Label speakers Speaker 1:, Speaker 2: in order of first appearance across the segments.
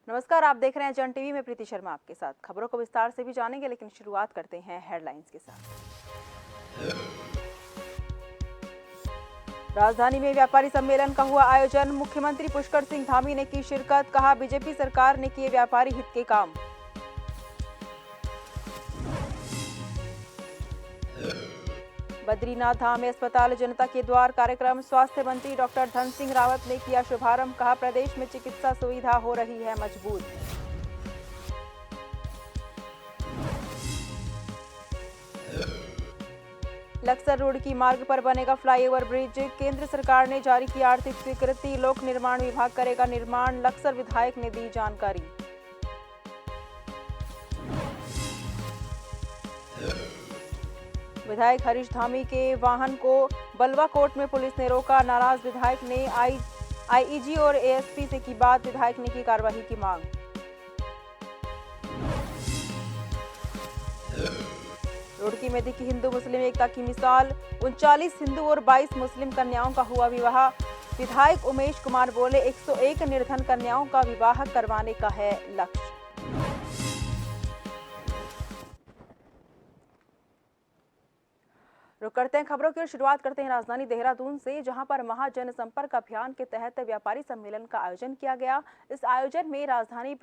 Speaker 1: नमस्कार, आप देख रहे हैं जन टीवी में प्रीति शर्मा आपके साथ। खबरों को विस्तार से भी जानेंगे, लेकिन शुरुआत करते हैं हेडलाइंस के साथ। राजधानी में व्यापारी सम्मेलन का हुआ आयोजन। मुख्यमंत्री पुष्कर सिंह धामी ने की शिरकत। कहा, बीजेपी सरकार ने किए व्यापारी हित के काम। बद्रीनाथ धाम में अस्पताल जनता के द्वार कार्यक्रम। स्वास्थ्य मंत्री डॉक्टर धन सिंह रावत ने किया शुभारंभ। कहा, प्रदेश में चिकित्सा सुविधा हो रही है मजबूत। लक्सर रुड़की मार्ग पर बनेगा फ्लाईओवर ब्रिज। केंद्र सरकार ने जारी की आर्थिक स्वीकृति। लोक निर्माण विभाग करेगा निर्माण। लक्सर विधायक ने दी जानकारी। विधायक हरीश धामी के वाहन को बलवा कोर्ट में पुलिस ने रोका। नाराज विधायक ने आईजी और एएसपी से की बात। विधायक ने की कार्रवाई की मांग। रुड़की में दिखी हिंदू मुस्लिम एकता की मिसाल। 39 हिंदू और 22 मुस्लिम कन्याओं का हुआ विवाह। विधायक उमेश कुमार बोले, 101 निर्धन कन्याओं का विवाह करवाने का है लक्ष्य। रुक करते हैं खबरों की शुरुआत करते हैं राजधानी देहरादून से, जहां पर महाजनसंपर्क अभियान के तहत व्यापारी सम्मेलन का आयोजन किया गया। इस आयोजन में राजधानी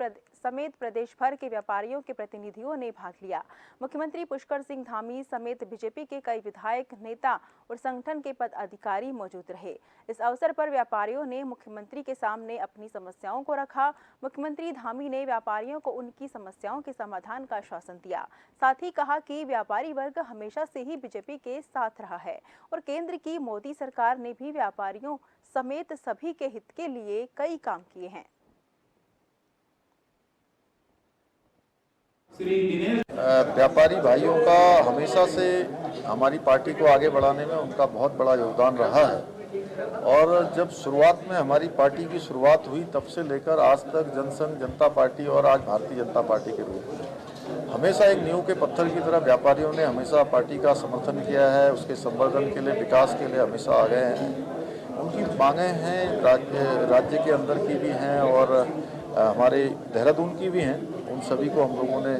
Speaker 1: समेत प्रदेश भर के व्यापारियों के प्रतिनिधियों ने भाग लिया। मुख्यमंत्री पुष्कर सिंह धामी समेत बीजेपी के कई विधायक, नेता और संगठन के पदाधिकारी मौजूद रहे। इस अवसर पर व्यापारियों ने मुख्यमंत्री के सामने अपनी समस्याओं को रखा। मुख्यमंत्री धामी ने व्यापारियों को उनकी समस्याओं के समाधान का आश्वासन दिया। साथ ही कहा कि व्यापारी वर्ग हमेशा से ही बीजेपी के साथ रहा है और केंद्र की मोदी सरकार ने भी व्यापारियों समेत सभी के हित के लिए कई काम किए हैं।
Speaker 2: व्यापारी भाइयों का हमेशा से हमारी पार्टी को आगे बढ़ाने में उनका बहुत बड़ा योगदान रहा है और जब शुरुआत में हमारी पार्टी की शुरुआत हुई तब से लेकर आज तक जनसंघ जनता पार्टी और आज भारतीय जनता पार्टी के रूप में हमेशा एक नींव के पत्थर की तरह व्यापारियों ने हमेशा पार्टी का समर्थन किया है। उसके संवर्धन के लिए, विकास के लिए हमेशा आ गए हैं। उनकी मांगें हैं राज्य के अंदर की भी हैं और हमारे देहरादून की भी हैं। उन सभी को हम लोगों ने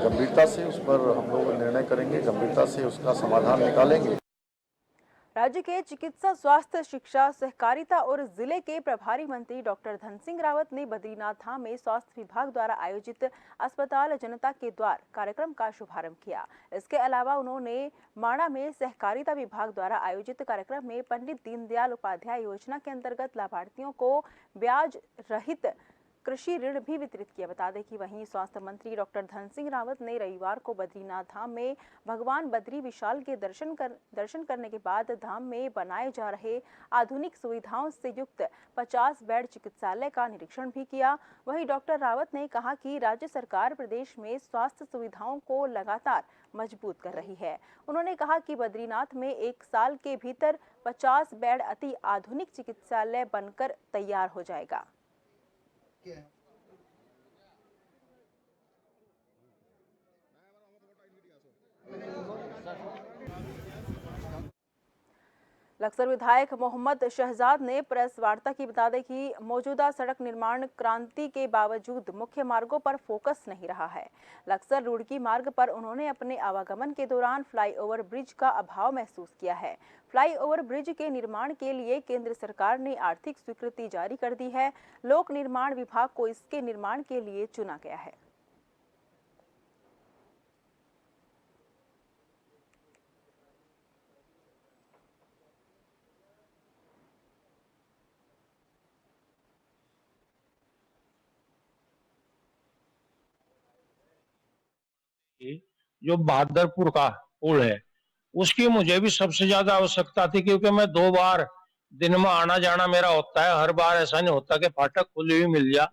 Speaker 2: गंभीरता से उस पर हम लोग निर्णय करेंगे, गंभीरता से उसका समाधान निकालेंगे।
Speaker 1: राज्य के चिकित्सा, स्वास्थ्य, शिक्षा, सहकारिता और जिले के प्रभारी मंत्री डॉक्टर धन सिंह रावत ने बद्रीनाथ धाम में स्वास्थ्य विभाग द्वारा आयोजित अस्पताल जनता के द्वार कार्यक्रम का शुभारंभ किया। इसके अलावा उन्होंने माणा में सहकारिता विभाग द्वारा आयोजित कार्यक्रम में पंडित दीनदयाल उपाध्याय योजना के अंतर्गत लाभार्थियों को ब्याज रहित कृषि ऋण भी वितरित किया। बता दें कि वहीं स्वास्थ्य मंत्री डॉक्टर धन सिंह रावत ने रविवार को बद्रीनाथ धाम में भगवान बद्री विशाल के दर्शन करने के बाद धाम में बनाए जा रहे आधुनिक सुविधाओं से युक्त 50 बेड चिकित्सालय का निरीक्षण भी किया। वहीं डॉक्टर रावत ने कहा कि राज्य सरकार प्रदेश में स्वास्थ्य सुविधाओं को लगातार मजबूत कर रही है। उन्होंने कहा कि बद्रीनाथ में 1 साल के भीतर 50 बेड अति आधुनिक चिकित्सालय बनकर तैयार हो जाएगा। लक्सर विधायक मोहम्मद शहजाद ने प्रेस वार्ता की। बता दें कि मौजूदा सड़क निर्माण क्रांति के बावजूद मुख्य मार्गों पर फोकस नहीं रहा है। लक्सर रुड़की मार्ग पर उन्होंने अपने आवागमन के दौरान फ्लाईओवर ब्रिज का अभाव महसूस किया है। फ्लाईओवर ब्रिज के निर्माण के लिए केंद्र सरकार ने आर्थिक स्वीकृति जारी कर दी है। लोक निर्माण विभाग को इसके निर्माण के लिए चुना गया है।
Speaker 3: जो बहादुरपुर का पुल है उसकी मुझे भी सबसे ज्यादा आवश्यकता थी, क्योंकि मैं 2 बार दिन में आना जाना मेरा होता है। हर बार ऐसा नहीं होता कि फाटक खुली हुई मिल जा।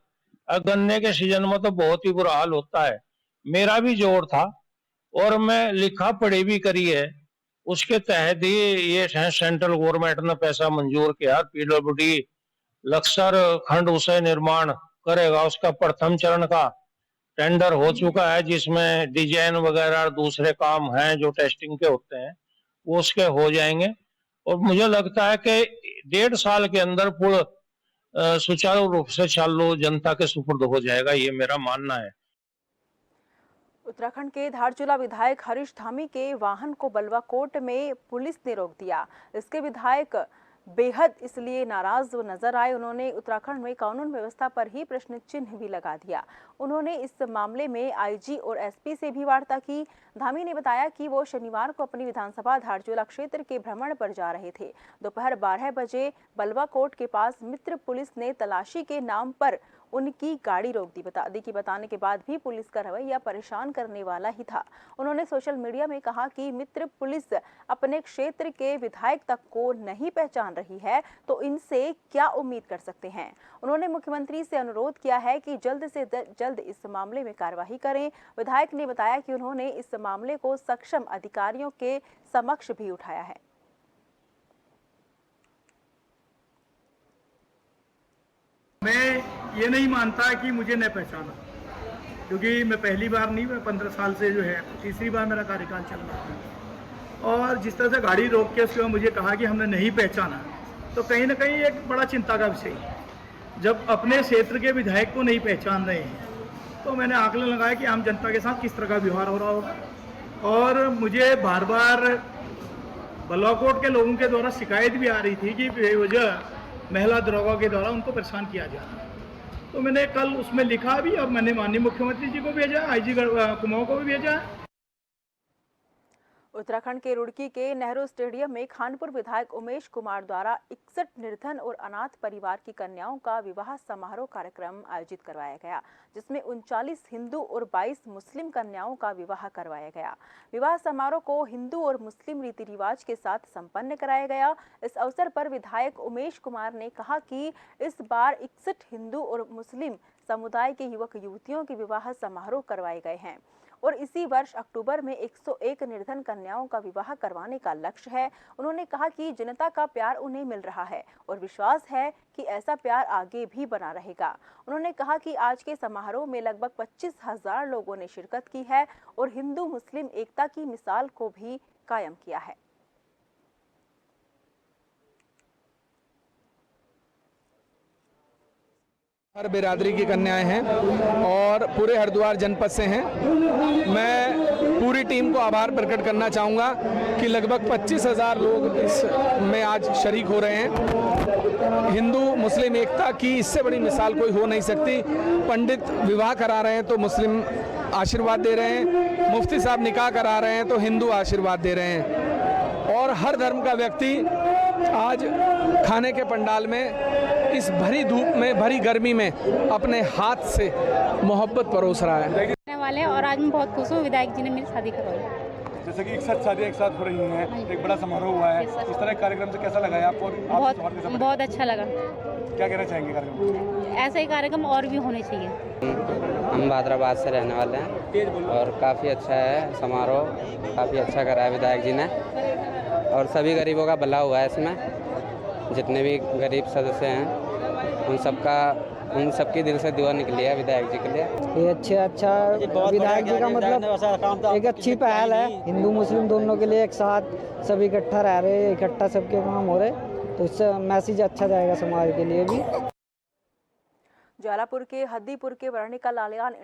Speaker 3: गन्ने के सीजन में तो बहुत ही बुरा हाल होता है। मेरा भी जोर था और मैं लिखा पढ़ी भी करी है। उसके तहत ही ये सेंट्रल गवर्नमेंट ने पैसा मंजूर किया। पीडब्ल्यूडी लक्सर खंड उसे निर्माण करेगा। उसका प्रथम चरण का टेंडर हो चुका है, जिसमें डिजाइन वगैरह दूसरे काम हैं जो टेस्टिंग के होते हैं वो उसके हो जाएंगे। और मुझे लगता है कि 1.5 साल के अंदर पुल सुचारू रूप से चालू जनता के सुपुर्द हो जाएगा, ये मेरा मानना है।
Speaker 1: उत्तराखंड के धारचूला विधायक हरीश धामी के वाहन को बलवा कोट में पुलिस ने रोक दिया। इसके विधायक बेहद इसलिए नाराज नजर आए। उन्होंने उत्तराखंड में कानून व्यवस्था पर ही प्रश्न चिन्ह भी लगा दिया। उन्होंने इस मामले में आईजी और एसपी से भी वार्ता की। धामी ने बताया कि वो शनिवार को अपनी विधानसभा धारचूला क्षेत्र के भ्रमण पर जा रहे थे। दोपहर 12 बजे बलवा कोट के पास मित्र पुलिस ने तलाशी के नाम पर उनकी गाड़ी रोक दी। बताने के बाद भी पुलिस का रवैया परेशान करने वाला ही था। उन्होंने सोशल मीडिया में कहा कि मित्र पुलिस अपने क्षेत्र के विधायक तक को नहीं पहचान रही है तो इनसे क्या उम्मीद कर सकते हैं। उन्होंने मुख्यमंत्री से अनुरोध किया है कि जल्द से जल्द इस मामले में कार्रवाई करें। विधायक ने बताया कि उन्होंने इस मामले को सक्षम अधिकारियों के समक्ष भी उठाया है।
Speaker 4: मैं ये नहीं मानता कि मुझे न पहचाना, क्योंकि मैं पहली बार नहीं, मैं 15 साल से जो है तीसरी बार मेरा कार्यकाल चल रहा है। और जिस तरह से गाड़ी रोक के उसके बाद मुझे कहा कि हमने नहीं पहचाना, तो कहीं ना कहीं एक बड़ा चिंता का विषय है। जब अपने क्षेत्र के विधायक को नहीं पहचान रहे हैं तो मैंने आकलन लगाया कि आम जनता के साथ किस तरह का व्यवहार हो रहा होगा। और मुझे बार बार बलवाकोट के लोगों के द्वारा शिकायत भी आ रही थी कि बेवजह महिला दरोगा के द्वारा उनको परेशान किया जा रहा है। तो मैंने कल उसमें लिखा भी और मैंने माननीय मुख्यमंत्री जी को भेजा, आईजी कुमाऊं को भी भेजा।
Speaker 1: उत्तराखंड के रुड़की के नेहरू स्टेडियम में खानपुर विधायक उमेश कुमार द्वारा 61 निर्धन और अनाथ परिवार की कन्याओं का विवाह समारोह कार्यक्रम आयोजित करवाया गया, जिसमें 39 हिंदू और 22 मुस्लिम कन्याओं का विवाह करवाया गया। विवाह समारोह को हिंदू और मुस्लिम रीति रिवाज के साथ संपन्न कराया गया। इस अवसर पर विधायक उमेश कुमार ने कहा कि इस बार 61 हिंदू और मुस्लिम समुदाय के युवक युवतियों के विवाह समारोह करवाए गए हैं और इसी वर्ष अक्टूबर में 101 निर्धन कन्याओं का विवाह करवाने का लक्ष्य है। उन्होंने कहा कि जनता का प्यार उन्हें मिल रहा है और विश्वास है कि ऐसा प्यार आगे भी बना रहेगा। उन्होंने कहा कि आज के समारोह में लगभग 25,000 लोगों ने शिरकत की है और हिंदू मुस्लिम एकता की मिसाल को भी कायम किया है।
Speaker 5: हर बिरादरी की कन्याएं हैं और पूरे हरिद्वार जनपद से हैं। मैं पूरी टीम को आभार प्रकट करना चाहूँगा कि लगभग 25,000 लोग इसमें आज शरीक हो रहे हैं। हिंदू मुस्लिम एकता की इससे बड़ी मिसाल कोई हो नहीं सकती। पंडित विवाह करा रहे हैं तो मुस्लिम आशीर्वाद दे रहे हैं, मुफ्ती साहब निकाह करा रहे हैं तो हिंदू आशीर्वाद दे रहे हैं। और हर धर्म का व्यक्ति आज खाने के पंडाल में इस भरी धूप में, भरी गर्मी में अपने हाथ से मोहब्बत परोस रहा है
Speaker 6: वाले। और आज मैं बहुत खुश हूँ, विधायक जी ने मेरी शादी करवाई।
Speaker 7: जैसे कि 61 शादियाँ एक साथ हो रही हैं, एक बड़ा समारोह हुआ है, इस तरह के कार्यक्रम से कैसा लगा है आपको?
Speaker 6: बहुत अच्छा लगा।
Speaker 7: क्या कहना चाहेंगे कार्यक्रम?
Speaker 6: ऐसे ही कार्यक्रम और भी होने चाहिए।
Speaker 8: हम भादराबाद से रहने वाले हैं और काफ़ी अच्छा है समारोह, काफ़ी अच्छा करा है विधायक जी ने और सभी गरीबों का भला हुआ है इसमें। जितने भी गरीब सदस्य हैं उन सबकी दिल से दुआ निकली है विधायक जी के लिए।
Speaker 9: ये अच्छा विधायक जी का मतलब एक अच्छी पहल है। हिंदू मुस्लिम दोनों के लिए एक साथ सब इकट्ठा रह रहे, इकट्ठा सबके काम हो रहे, तो इससे मैसेज अच्छा जाएगा समाज के लिए भी।
Speaker 1: ज्वालापुर के हद्दीपुर के वर्णिका लालियान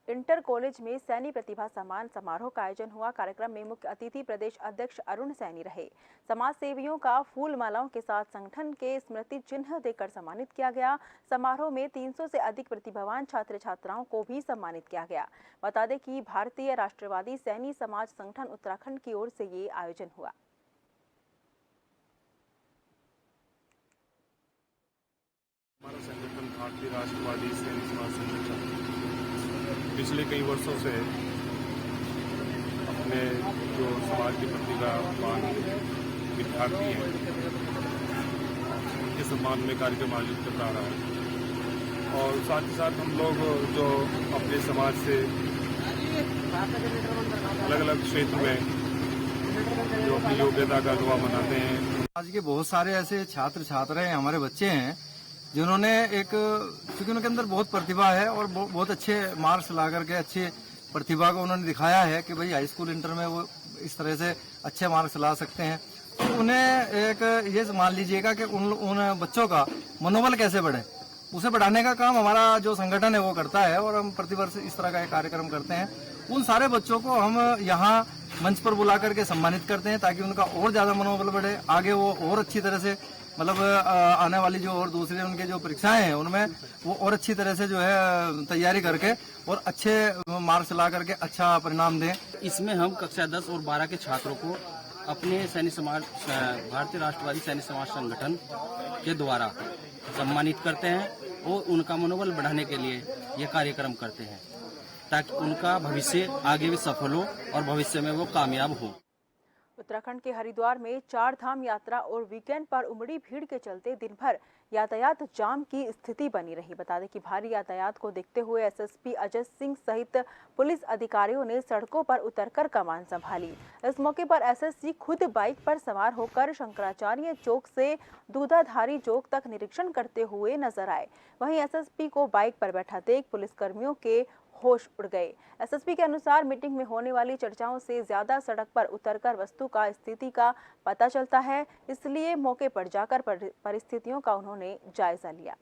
Speaker 1: इंटर कॉलेज में सैनी प्रतिभा सम्मान समारोह का आयोजन हुआ। कार्यक्रम में मुख्य अतिथि प्रदेश अध्यक्ष अरुण सैनी रहे। समाज सेवियों का फूल मालाओं के साथ संगठन के स्मृति चिन्ह देकर सम्मानित किया गया। समारोह में 300 से अधिक प्रतिभावान छात्र छात्राओं को भी सम्मानित किया गया। बता दें कि भारतीय राष्ट्रवादी सैनी समाज संगठन उत्तराखंड की ओर से ये आयोजन हुआ।
Speaker 10: हमारा संगठन भारतीय राष्ट्रवादी सैनी समाज संगठन पिछले कई वर्षों से अपने जो समाज के प्रतिभावान विद्यार्थी हैं उनके सम्मान में कार्यक्रम आयोजित करता रहा है और साथ ही साथ हम लोग जो अपने समाज से अलग अलग क्षेत्र में जो अपनी योग्यता का गवाह बनाते हैं।
Speaker 11: आज के बहुत सारे ऐसे छात्र छात्राएं हमारे बच्चे हैं जिन्होंने क्योंकि उनके अंदर बहुत प्रतिभा है और बहुत अच्छे मार्क्स ला करके अच्छे प्रतिभा को उन्होंने दिखाया है कि भाई हाई स्कूल इंटर में वो इस तरह से अच्छे मार्क्स ला सकते हैं। तो उन्हें एक ये मान लीजिएगा कि उन बच्चों का मनोबल कैसे बढ़े, उसे बढ़ाने का काम हमारा जो संगठन है वो करता है। और हम प्रतिवर्ष इस तरह का एक कार्यक्रम करते हैं। उन सारे बच्चों को हम यहाँ मंच पर बुला करके सम्मानित करते हैं ताकि उनका और ज़्यादा मनोबल बढ़े, आगे वो और अच्छी तरह से मतलब आने वाली जो और दूसरे उनके जो परीक्षाएं हैं उनमें वो और अच्छी तरह से जो है तैयारी करके और अच्छे मार्क्स ला करके अच्छा परिणाम दें।
Speaker 12: इसमें हम कक्षा 10 और 12 के छात्रों को अपने सैन्य समाज भारतीय राष्ट्रवादी सैन्य समाज संगठन के द्वारा सम्मानित करते हैं और उनका मनोबल बढ़ाने के लिए ये कार्यक्रम करते हैं ताकि उनका भविष्य आगे भी सफल हो और भविष्य में वो कामयाब हो।
Speaker 1: उत्तराखंड के हरिद्वार में 4 धाम यात्रा और वीकेंड पर उमड़ी भीड़ के चलते दिन भर यातायात जाम की स्थिति बनी रही। बता दें कि भारी यातायात को देखते हुए एसएसपी अजय सिंह सहित पुलिस अधिकारियों ने सड़कों पर उतरकर कमान संभाली। इस मौके पर एसएसपी खुद बाइक पर सवार होकर शंकराचार्य चौक से दूधाधारी चौक तक निरीक्षण करते हुए नजर आए। वहीं एसएसपी को बाइक पर बैठा देख पुलिसकर्मियों के होश उड़ गए। एसएसपी के अनुसार मीटिंग में होने वाली चर्चाओं से ज्यादा सड़क पर उतरकर वस्तु का स्थिति का पता चलता है, इसलिए मौके पर जाकर परिस्थितियों का उन्होंने जायजा लिया।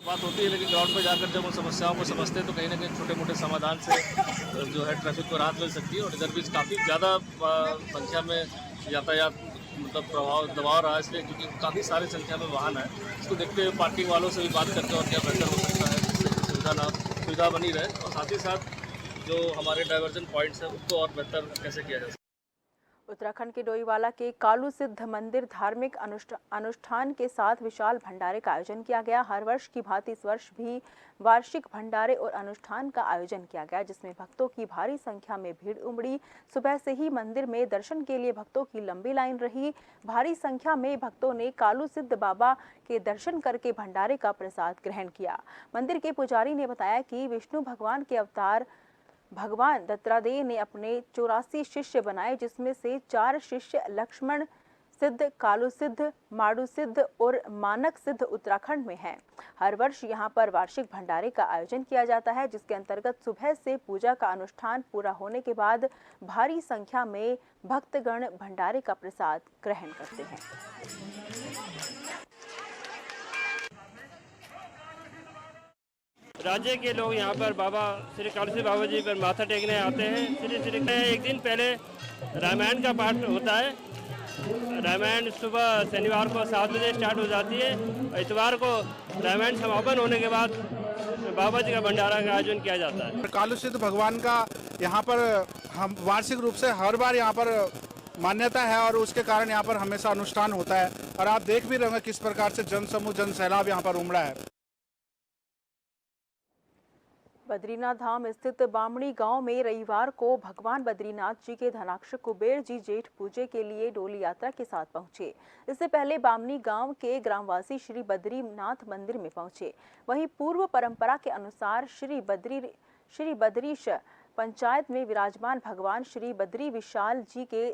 Speaker 13: बात होती है लेकिन ग्राउंड पर जाकर जब उन समस्याओं को समझते हैं तो कहीं ना कहीं छोटे मोटे समाधान से जो है ट्रैफिक को राहत मिल सकती है। और इधर भी काफ़ी ज़्यादा संख्या में यातायात मतलब दबाव रहा है, इसलिए क्योंकि काफ़ी सारी संख्या में वाहन है। इसको देखते हुए पार्किंग वालों से भी बात करते हैं और क्या बेहतर हो सकता है जिससे सुविधा बनी रहे और साथ ही साथ जो हमारे डाइवर्जन पॉइंट्स हैं उसको और बेहतर कैसे किया जा सकता है।
Speaker 1: उत्तराखंड के डोईवाला के कालू सिद्ध मंदिर धार्मिक अनुष्ठान के साथ विशाल भंडारे का आयोजन किया गया। हर वर्ष की भांति इस वर्ष भी वार्षिक भंडारे और अनुष्ठान का आयोजन किया गया, जिसमें भक्तों की भारी संख्या में भीड़ उमड़ी। सुबह से ही मंदिर में दर्शन के लिए भक्तों की लंबी लाइन रही। भारी संख्या में भक्तों ने कालू सिद्ध बाबा के दर्शन करके भंडारे का प्रसाद ग्रहण किया। मंदिर के पुजारी ने बताया कि विष्णु भगवान के अवतार भगवान दत्तात्रेय ने अपने 84 शिष्य बनाए, जिसमें से 4 शिष्य लक्ष्मण सिद्ध, कालू सिद्ध, माड़ू सिद्ध और मानक सिद्ध उत्तराखंड में हैं। हर वर्ष यहां पर वार्षिक भंडारे का आयोजन किया जाता है, जिसके अंतर्गत सुबह से पूजा का अनुष्ठान पूरा होने के बाद भारी संख्या में भक्तगण भंडारे का प्रसाद ग्रहण करते हैं।
Speaker 14: राज्य के लोग यहाँ पर बाबा श्री कालू सिद्ध बाबा जी पर माथा टेकने आते हैं। एक दिन पहले रामायण का पाठ होता है। रामायण सुबह शनिवार को 7 बजे स्टार्ट हो जाती है। इतवार को रामायण समापन होने के बाद बाबा जी का भंडारा का आयोजन किया जाता है।
Speaker 15: कालू सिद्ध भगवान का यहाँ पर हम वार्षिक रूप से हर बार यहाँ पर मान्यता है और उसके कारण यहाँ पर हमेशा अनुष्ठान होता है। और आप देख भी रहे होंगे किस प्रकार से जन समूह जन सैलाब यहाँ पर उमड़ा है।
Speaker 1: बद्रीनाथ धाम स्थित बामणी गांव में रविवार को भगवान बद्रीनाथ जी के धनाक्ष कुबेर जी जेठ पूजे के लिए डोली यात्रा के साथ पहुंचे। इससे पहले बामणी गांव के ग्रामवासी श्री बद्रीनाथ मंदिर में पहुंचे। वहीं पूर्व परंपरा के अनुसार श्री बद्रीश पंचायत में विराजमान भगवान श्री बद्री विशाल जी के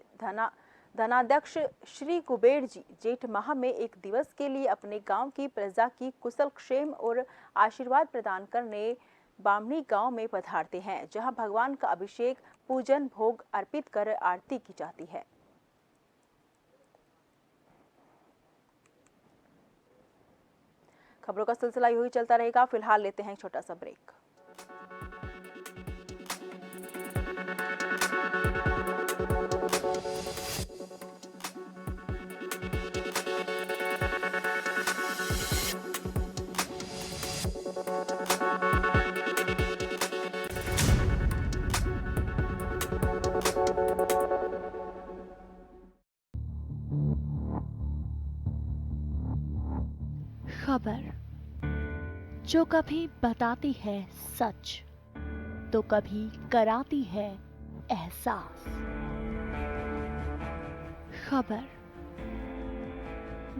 Speaker 1: धनाध्यक्ष श्री कुबेर जी जेठ माह में 1 दिवस के लिए अपने गांव की प्रजा की कुशल क्षेम और आशीर्वाद प्रदान करने बामणी गांव में पधारते हैं, जहां भगवान का अभिषेक, पूजन, भोग अर्पित कर आरती की जाती है। खबरों का सिलसिला यूं ही चलता रहेगा। फिलहाल लेते हैं एक छोटा सा ब्रेक।
Speaker 16: खबर जो कभी बताती है सच तो कभी कराती है एहसास। खबर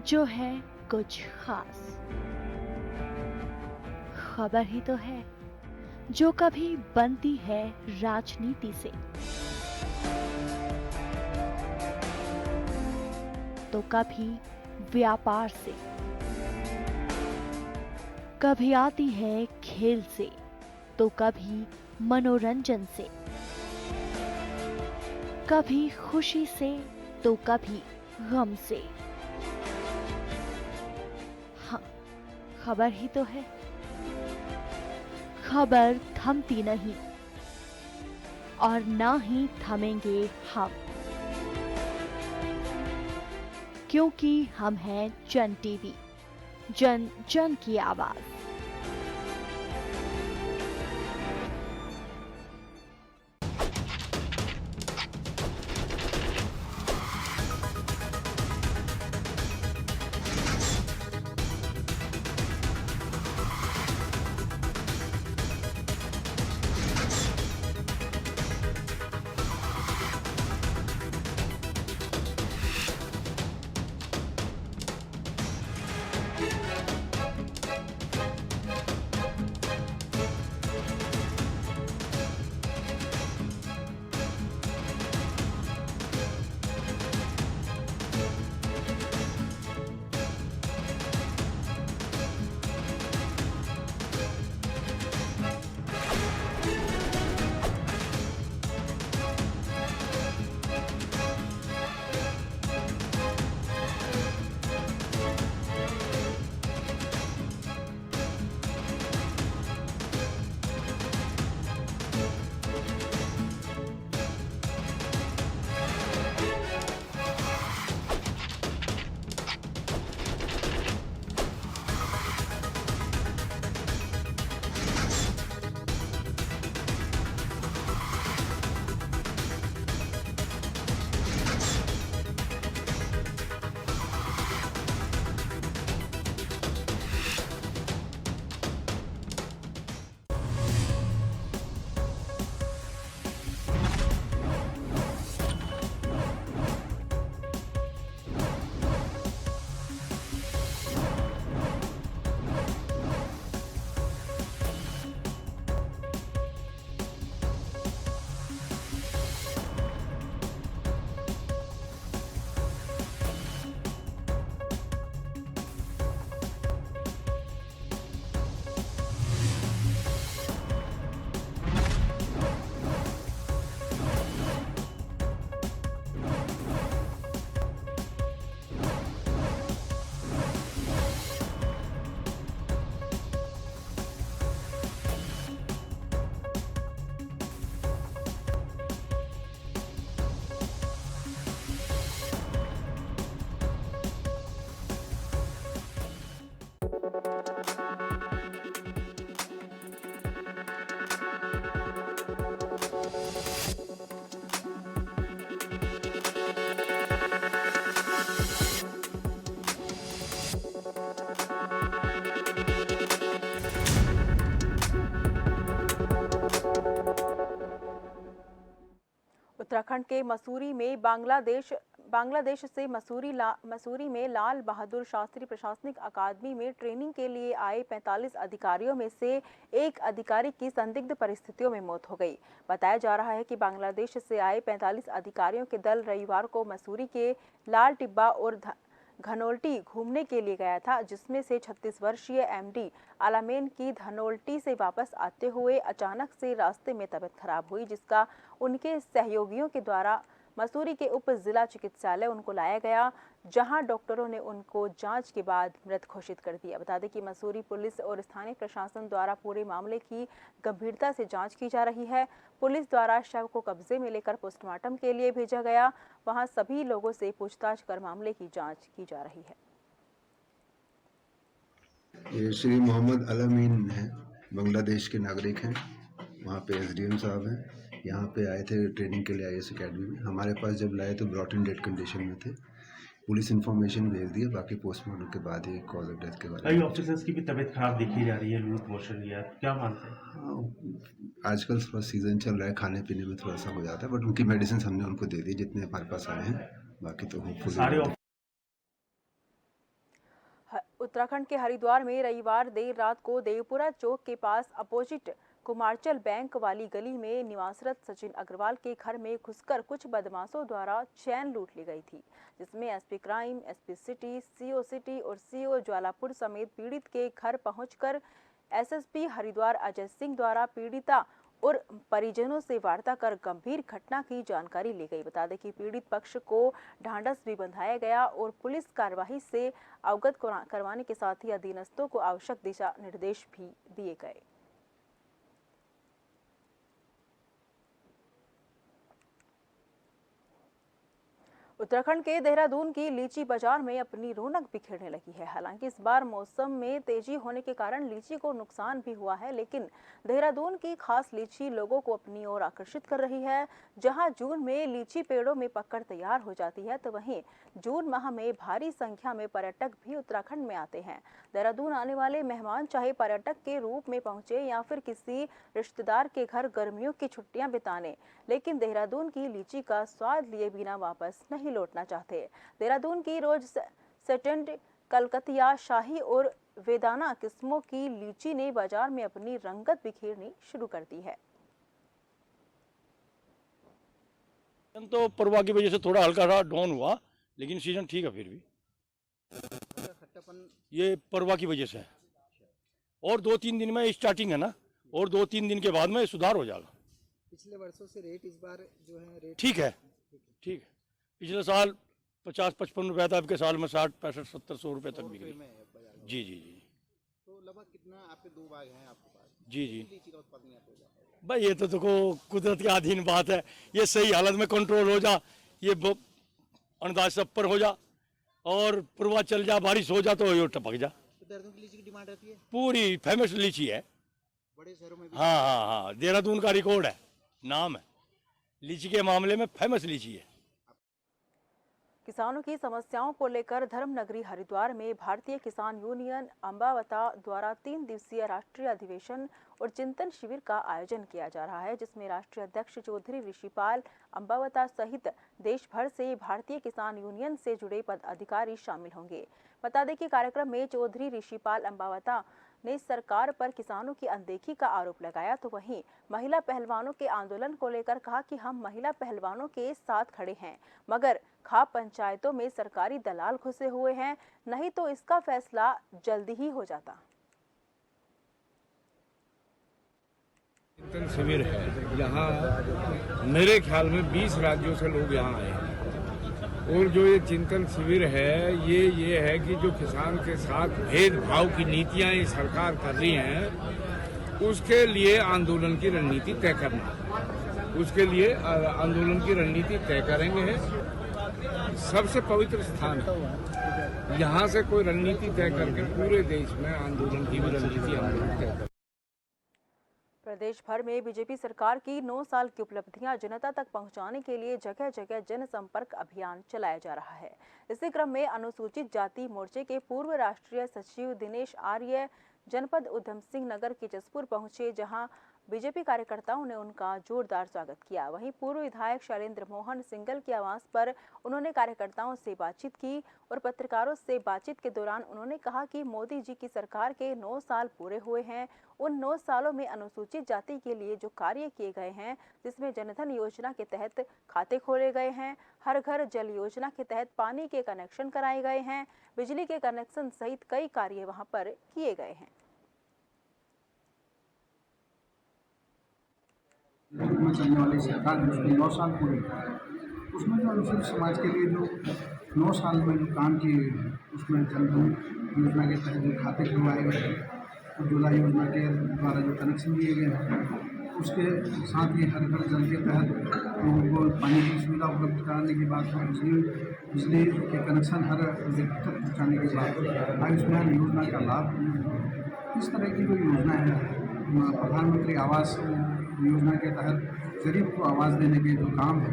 Speaker 16: जो है कुछ खास। खबर ही तो है जो कभी बनती है राजनीति से तो कभी व्यापार से, कभी आती है खेल से तो कभी मनोरंजन से। कभी खुशी से तो कभी गम से। हाँ, खबर ही तो है। खबर थमती नहीं और ना ही थमेंगे हम, क्योंकि हम हैं जन टीवी, जन जन की आवाज।
Speaker 1: उत्तराखंड के मसूरी में बांग्लादेश से मसूरी में लाल बहादुर शास्त्री प्रशासनिक अकादमी में ट्रेनिंग के लिए आए 45 अधिकारियों में से एक अधिकारी की संदिग्ध परिस्थितियों में मौत हो गई। बताया जा रहा है कि बांग्लादेश से आए 45 अधिकारियों के दल रविवार को मसूरी के लाल टिब्बा और धनोल्टी घूमने के लिए गया था, जिसमें से 36 वर्षीय एमडी आलामेन की धनोल्टी से वापस आते हुए अचानक से रास्ते में तबीयत खराब हुई, जिसका उनके सहयोगियों के द्वारा मसूरी के उप जिला चिकित्सालय उनको लाया गया, जहां डॉक्टरों ने उनको जांच के बाद मृत घोषित कर दिया। बता दें कि मसूरी पुलिस और स्थानीय प्रशासन द्वारा पूरे मामले की गंभीरता से जांच की जा रही है। पुलिस द्वारा शव को कब्जे में लेकर पोस्टमार्टम के लिए भेजा गया। वहां सभी लोगों से पूछताछ कर मामले की जांच की जा रही है।
Speaker 17: ये श्री मोहम्मद अलामीन है, बांग्लादेश के नागरिक हैं। वहाँ पे एसडीएम साहब हैं, यहाँ पे आए थे ट्रेनिंग के लिए आईएएस अकेडमी में। हमारे पास जब लाए तो ब्रॉट इन डेड कंडीशन में थे। पुलिस इन्फॉर्मेशन भेज दिया, बाकी पोस्टमार्टम के बाद ही कॉज ऑफ डेथ के बारे में।
Speaker 18: कई ऑफिसर्स की भी तबीयत खराब देखी जा रही है, लूज मोशन या क्या मानते हैं?
Speaker 17: आजकल थोड़ा सीजन चल रहा है, खाने पीने में थोड़ा सा हो जाता है, बट उनकी मेडिसिन हमने उनको दे दी जितने हमारे पास आए हैं। बाकी तो होपफुली।
Speaker 1: उत्तराखंड के हरिद्वार में रविवार देर रात को देवपुरा चौक के पास अपोजिट कुमारचल बैंक वाली गली में निवासरत सचिन अग्रवाल के घर में घुसकर कुछ बदमाशों द्वारा चैन लूट ली गई थी, जिसमें SP crime, SP city, CO city और सीओ ज्वालापुर समेत पीड़ित के घर पहुंचकर एसएसपी हरिद्वार अजय सिंह द्वारा पीड़िता और परिजनों से वार्ता कर गंभीर घटना की जानकारी ली गई। बता दें कि पीड़ित पक्ष को ढांढस भी बंधाया गया और पुलिस कार्यवाही से अवगत करवाने के साथ ही अधीनस्थों को आवश्यक दिशा निर्देश भी दिए गए। उत्तराखंड के देहरादून की लीची बाजार में अपनी रौनक बिखेरने लगी है। हालांकि इस बार मौसम में तेजी होने के कारण लीची को नुकसान भी हुआ है, लेकिन देहरादून की खास लीची लोगों को अपनी ओर आकर्षित कर रही है। जहां जून में लीची पेड़ों में पककर तैयार हो जाती है, तो वहीं जून माह में भारी संख्या में पर्यटक भी उत्तराखंड में आते हैं। देहरादून आने वाले मेहमान चाहे पर्यटक के रूप में पहुंचे या फिर किसी रिश्तेदार के घर गर्मियों की छुट्टियां बिताने, लेकिन देहरादून की लीची का स्वाद लिए बिना वापस नहीं लौटना चाहते। देहरादून की रोज सेटेंड, कलकतिया, शाही और वेदाना किस्मों की लीची ने बाजार में अपनी रंगत बिखेरनी शुरू कर दी है।
Speaker 19: तो परवा की वजह से थोड़ा हल्का सा डाउन हुआ, लेकिन सीजन ठीक है फिर भी। ये परवा की वजह से है और 2-3 दिन में स्टार्टिंग है ना, और 2-3 दिन के बाद में सुधार हो जाएगा।
Speaker 9: पिछले वर्षों से रेट इस बार जो है रेट
Speaker 19: ठीक है, ठीक है। पिछले साल 50-55 रुपया था, अब के साल में 60-65-70-100 रुपये तक बिक रही। जी जी जी।
Speaker 9: तो लगभग कितना आपके 2 बाग हैं आपके पास?
Speaker 19: जी जी।
Speaker 9: लीची का उत्पादन यहाँ पे हो जाता है?
Speaker 19: भाई ये तो देखो कुदरत के अधीन बात है। ये सही हालत में कंट्रोल हो जा, ये अंदाज सब पर हो जा, और पूर्वा चल जा, बारिश हो जा तो ये टपक जा।
Speaker 9: तो देहरादून की लीची की डिमांड रहती है?
Speaker 19: पूरी फेमस लीची है
Speaker 9: बड़े शहरों में भी?
Speaker 19: हाँ, देहरादून का रिकॉर्ड है, नाम है लीची के मामले में, फेमस लीची है।
Speaker 1: किसानों की समस्याओं को लेकर धर्मनगरी हरिद्वार में भारतीय किसान यूनियन अंबावता द्वारा 3 दिवसीय राष्ट्रीय अधिवेशन और चिंतन शिविर का आयोजन किया जा रहा है, जिसमें राष्ट्रीय अध्यक्ष चौधरी ऋषिपाल अंबावता सहित देश भर से भारतीय किसान यूनियन से जुड़े पदाधिकारी शामिल होंगे। बता दें कि कार्यक्रम में चौधरी ऋषिपाल अंबावता ने सरकार पर किसानों की अनदेखी का आरोप लगाया, तो वहीं महिला पहलवानों के आंदोलन को लेकर कहा कि हम महिला पहलवानों के साथ खड़े हैं, मगर खाप पंचायतों में सरकारी दलाल घुसे हुए हैं, नहीं तो इसका फैसला जल्दी ही हो जाता।
Speaker 5: चिंतन शिविर है यहाँ, मेरे ख्याल में 20 राज्यों से लोग यहाँ आए हैं, और जो ये चिंतन शिविर है ये है कि जो किसान के साथ भेदभाव की नीतियां ये सरकार कर रही हैं, उसके लिए आंदोलन की रणनीति तय करना, उसके लिए आंदोलन की रणनीति तय करेंगे। सबसे पवित्र स्थान है, यहाँ से कोई रणनीति तय करके पूरे देश में आंदोलन की भी रणनीति आंदोलन तय कर।
Speaker 1: प्रदेश भर में बीजेपी सरकार की 9 साल की उपलब्धियां जनता तक पहुंचाने के लिए जगह जगह जनसंपर्क अभियान चलाया जा रहा है। इसी क्रम में अनुसूचित जाति मोर्चे के पूर्व राष्ट्रीय सचिव दिनेश आर्य जनपद उधम सिंह नगर के जसपुर पहुंचे, जहां बीजेपी कार्यकर्ताओं ने उनका जोरदार स्वागत किया। वहीं पूर्व विधायक शैलेंद्र मोहन सिंगल के आवास पर उन्होंने कार्यकर्ताओं से बातचीत की और पत्रकारों से बातचीत के दौरान उन्होंने कहा कि मोदी जी की सरकार के 9 साल पूरे हुए हैं। उन 9 सालों में अनुसूचित जाति के लिए जो कार्य किए गए हैं, जिसमें जनधन योजना के तहत खाते खोले गए हैं, हर घर जल योजना के तहत पानी के कनेक्शन कराए गए हैं, बिजली के कनेक्शन सहित कई कार्य वहां पर किए गए हैं।
Speaker 20: में चलने वाली सरकार है, उसमें 9 साल पूरे, उसमें जो अनुसूचित समाज के लिए जो 9 साल में जो काम किए, उसमें जनधन योजना के तहत जो खाते खुलवाए गए, उज्ज्वला योजना के द्वारा जो कनेक्शन दिए गए हैं, उसके साथ ही हर घर जल के तहत लोगों को पानी की सुविधा उपलब्ध कराने की बात है, बिजली के कनेक्शन हर व्यक्ति तक पहुँचाने के बाद आयुष्मान योजना का लाभ, इस तरह की जो योजना है, प्रधानमंत्री आवास योजना के तहत गरीब को आवाज़ देने के जो काम है,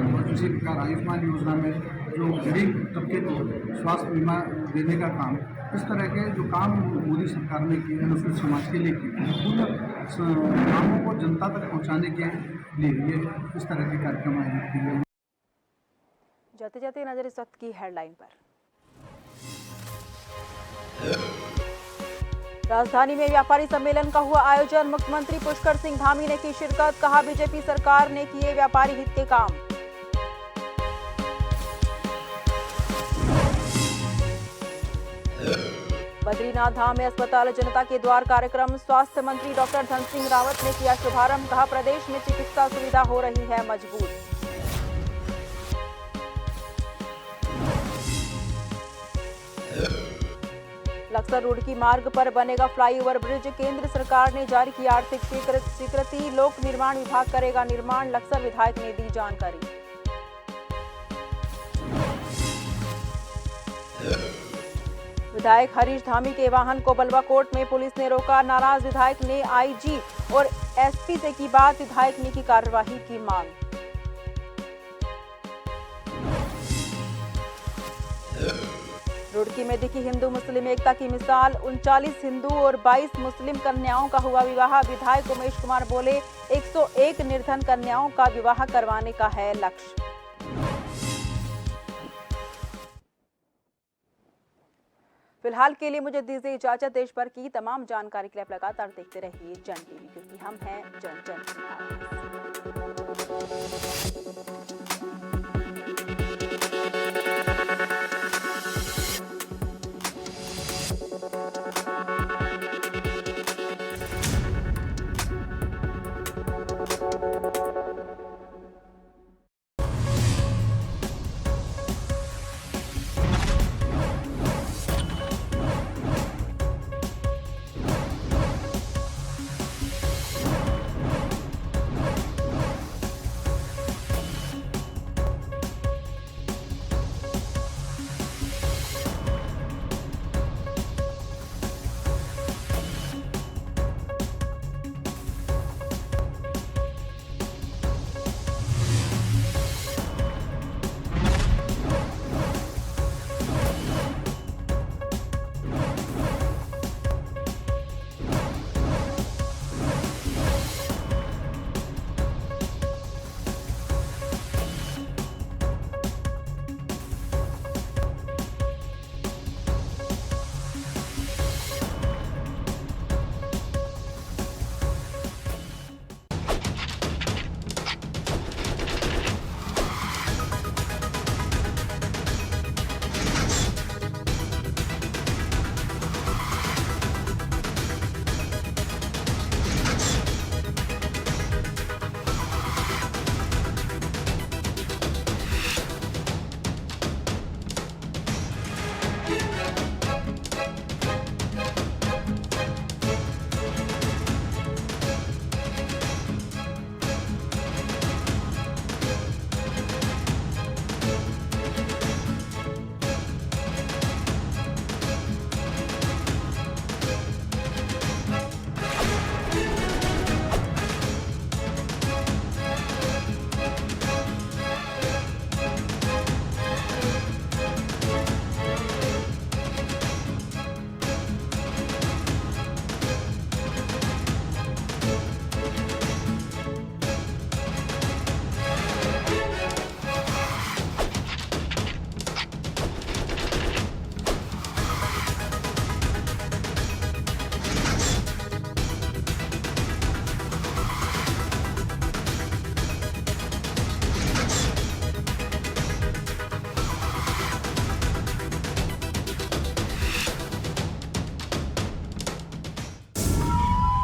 Speaker 20: और इसी प्रकार आयुष्मान योजना में जो गरीब तबके को स्वास्थ्य बीमा देने का काम, इस तरह के जो काम मोदी सरकार ने किए अनुसूचित समाज के लिए किए, उन कामों को जनता तक पहुंचाने के लिए ये इस तरह के कार्यक्रम आयोजित किए गए।
Speaker 1: जाते जाते नजर इस वक्त की हेडलाइन पर। राजधानी में व्यापारी सम्मेलन का हुआ आयोजन, मुख्यमंत्री पुष्कर सिंह धामी ने की शिरकत, कहा बीजेपी सरकार ने किए व्यापारी हित के काम। बद्रीनाथ धाम में अस्पताल जनता के द्वार कार्यक्रम स्वास्थ्य मंत्री डॉक्टर धन सिंह रावत ने किया शुभारंभ। कहा, प्रदेश में चिकित्सा सुविधा हो रही है मजबूत। लक्सर रुड़की मार्ग पर बनेगा फ्लाईओवर ब्रिज। केंद्र सरकार ने जारी की आर्थिक स्वीकृति। लोक निर्माण विभाग करेगा निर्माण। लक्सर विधायक ने दी जानकारी। विधायक हरीश धामी के वाहन को बलवाकोट में पुलिस ने रोका। नाराज विधायक ने आईजी और एसपी से की बात। विधायक ने की कार्रवाई की मांग। रुड़की में दिखी हिंदू मुस्लिम एकता की मिसाल। 39 हिंदू और 22 मुस्लिम कन्याओं का हुआ विवाह। विधायक उमेश कुमार बोले, 101 निर्धन कन्याओं का विवाह करवाने का है लक्ष्य। फिलहाल के लिए मुझे दीजिए इजाजत। देश भर की तमाम जानकारी के लिए आप लगातार देखते रहिए जन टीवी, क्योंकि हम हैं जन जन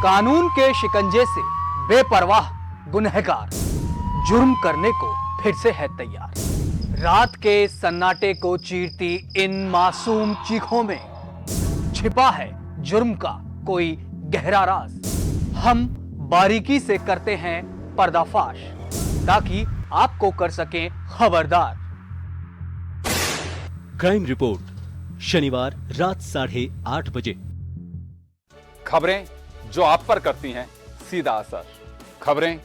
Speaker 21: कानून के शिकंजे से बेपरवाह गुनहगार जुर्म करने को फिर से है तैयार। रात के सन्नाटे को चीरती इन मासूम चीखों में छिपा है जुर्म का कोई गहरा राज। हम बारीकी से करते हैं पर्दाफाश ताकि आपको कर सकें खबरदार।
Speaker 22: क्राइम रिपोर्ट शनिवार रात 8:30 बजे।
Speaker 23: खबरें जो आप पर करती हैं सीधा असर। खबरें